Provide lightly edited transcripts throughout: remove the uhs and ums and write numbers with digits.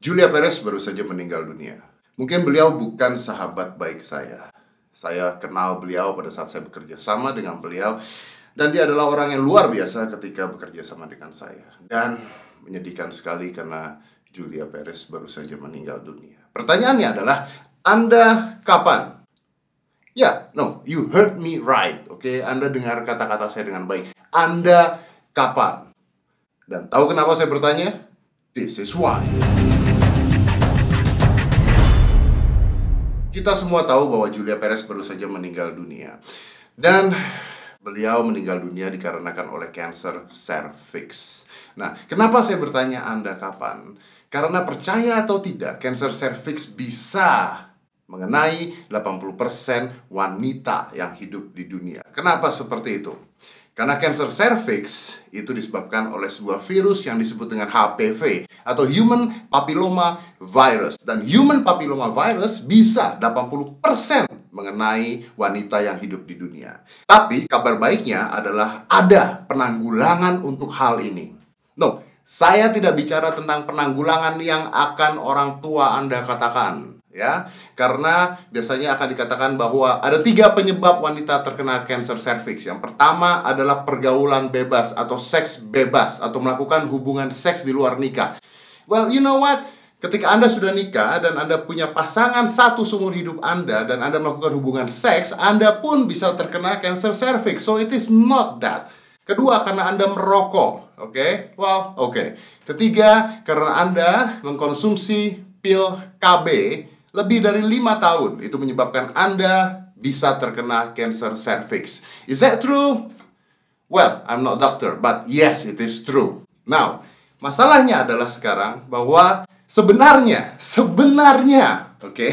Julia Perez baru saja meninggal dunia. Mungkin beliau bukan sahabat baik saya. Saya kenal beliau pada saat saya bekerja sama dengan beliau. Dan dia adalah orang yang luar biasa ketika bekerja sama dengan saya. Dan menyedihkan sekali karena Julia Perez baru saja meninggal dunia. Pertanyaannya adalah, Anda kapan? Ya, no, you heard me right. Oke, Anda dengar kata-kata saya dengan baik. Anda kapan? Dan tahu kenapa saya bertanya? This is why. Kita semua tahu bahwa Julia Perez baru saja meninggal dunia. Dan beliau meninggal dunia dikarenakan oleh kanker serviks. Nah, kenapa saya bertanya Anda kapan? Karena percaya atau tidak, kanker serviks bisa mengenai 80% wanita yang hidup di dunia. Kenapa seperti itu? Karena kanker serviks itu disebabkan oleh sebuah virus yang disebut dengan HPV atau Human Papilloma Virus. Dan Human Papilloma Virus bisa 80% mengenai wanita yang hidup di dunia. Tapi kabar baiknya adalah ada penanggulangan untuk hal ini. No, saya tidak bicara tentang penanggulangan yang akan orang tua Anda katakan, ya, karena biasanya akan dikatakan bahwa ada 3 penyebab wanita terkena kanker serviks. Yang pertama adalah pergaulan bebas atau seks bebas atau melakukan hubungan seks di luar nikah. Well, you know what? Ketika Anda sudah nikah dan Anda punya pasangan satu seumur hidup Anda dan Anda melakukan hubungan seks, Anda pun bisa terkena kanker serviks. So it is not that. Kedua, karena Anda merokok. Oke? Well, oke. Ketiga, karena Anda mengkonsumsi pil KB lebih dari 5 tahun. Itu menyebabkan Anda bisa terkena kanker serviks. Is that true? Well, I'm not doctor, but yes, it is true. Now, masalahnya adalah sekarang bahwa sebenarnya, oke,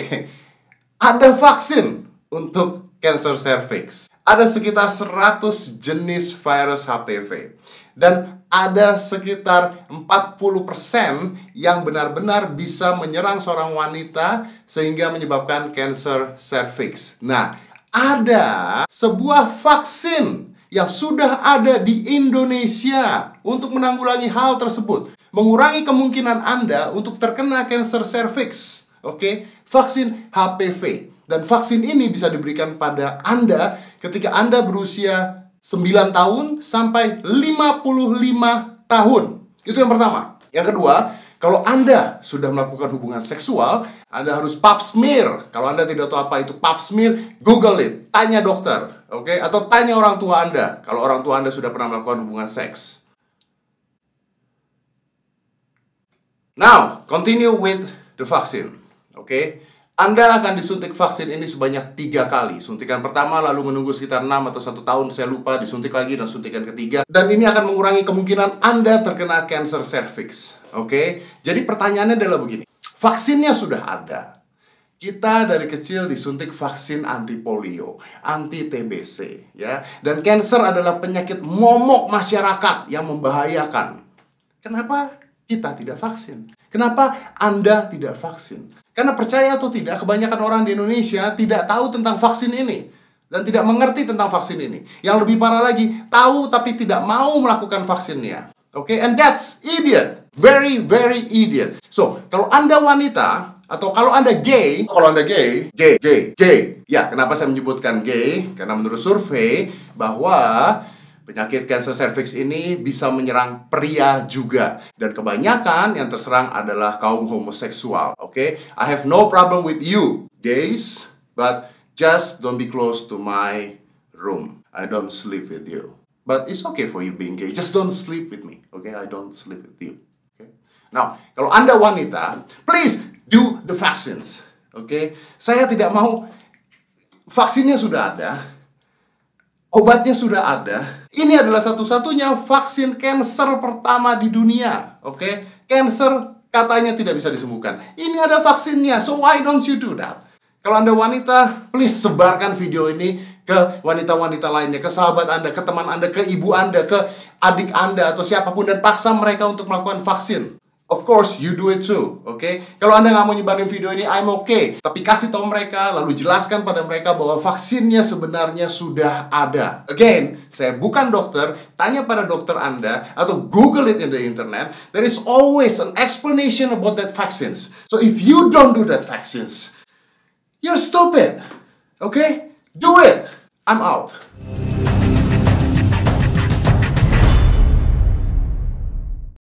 ada vaksin untuk kanker serviks. Ada sekitar 100 jenis virus HPV. Dan ada sekitar 40% yang benar-benar bisa menyerang seorang wanita sehingga menyebabkan kanker serviks. Nah, ada sebuah vaksin yang sudah ada di Indonesia untuk menanggulangi hal tersebut, mengurangi kemungkinan Anda untuk terkena kanker serviks. Oke, vaksin HPV. Dan vaksin ini bisa diberikan pada Anda ketika Anda berusia 9 tahun sampai 55 tahun. Itu yang pertama. Yang kedua, kalau Anda sudah melakukan hubungan seksual, Anda harus pap smear. Kalau Anda tidak tahu apa itu pap smear, Google it. Tanya dokter, oke? Atau tanya orang tua Anda, kalau orang tua Anda sudah pernah melakukan hubungan seks. Now, continue with the vaccine, oke? Anda akan disuntik vaksin ini sebanyak 3 kali. Suntikan pertama lalu menunggu sekitar 6 atau 1 tahun, saya lupa, disuntik lagi dan suntikan ketiga. Dan ini akan mengurangi kemungkinan Anda terkena kanker serviks. Oke? Jadi pertanyaannya adalah begini. Vaksinnya sudah ada. Kita dari kecil disuntik vaksin anti polio, anti TBC, ya. Dan kanker adalah penyakit momok masyarakat yang membahayakan. Kenapa kita tidak vaksin? Kenapa Anda tidak vaksin? Karena percaya atau tidak, kebanyakan orang di Indonesia tidak tahu tentang vaksin ini dan tidak mengerti tentang vaksin ini. Yang lebih parah lagi, tahu tapi tidak mau melakukan vaksinnya. Oke, and that's idiot. Very, very idiot. So, kalau Anda wanita atau kalau Anda gay, gay. Ya, kenapa saya menyebutkan gay? Karena menurut survei bahwa penyakit kanker serviks ini bisa menyerang pria juga. Dan kebanyakan yang terserang adalah kaum homoseksual. Oke? I have no problem with you, gays. But just don't be close to my room. I don't sleep with you. But it's okay for you being gay. Just don't sleep with me. Okay? I don't sleep with you. Okay? Now, kalau Anda wanita, please do the vaccines. Oke? Saya tidak mau. Vaksinnya sudah ada. Obatnya sudah ada. Ini adalah satu-satunya vaksin kanker pertama di dunia. Oke? Kanker katanya tidak bisa disembuhkan. Ini ada vaksinnya. So why don't you do that? Kalau Anda wanita, please sebarkan video ini ke wanita-wanita lainnya, ke sahabat Anda, ke teman Anda, ke ibu Anda, ke adik Anda atau siapapun, dan paksa mereka untuk melakukan vaksin. Of course, you do it too, oke? Kalau Anda nggak mau nyebarin video ini, I'm okay. Tapi kasih tahu mereka, lalu jelaskan pada mereka bahwa vaksinnya sebenarnya sudah ada. Again, saya bukan dokter, tanya pada dokter Anda, atau Google it in the internet. There is always an explanation about that vaccines. So if you don't do that vaccines, you're stupid, okay? Do it! I'm out.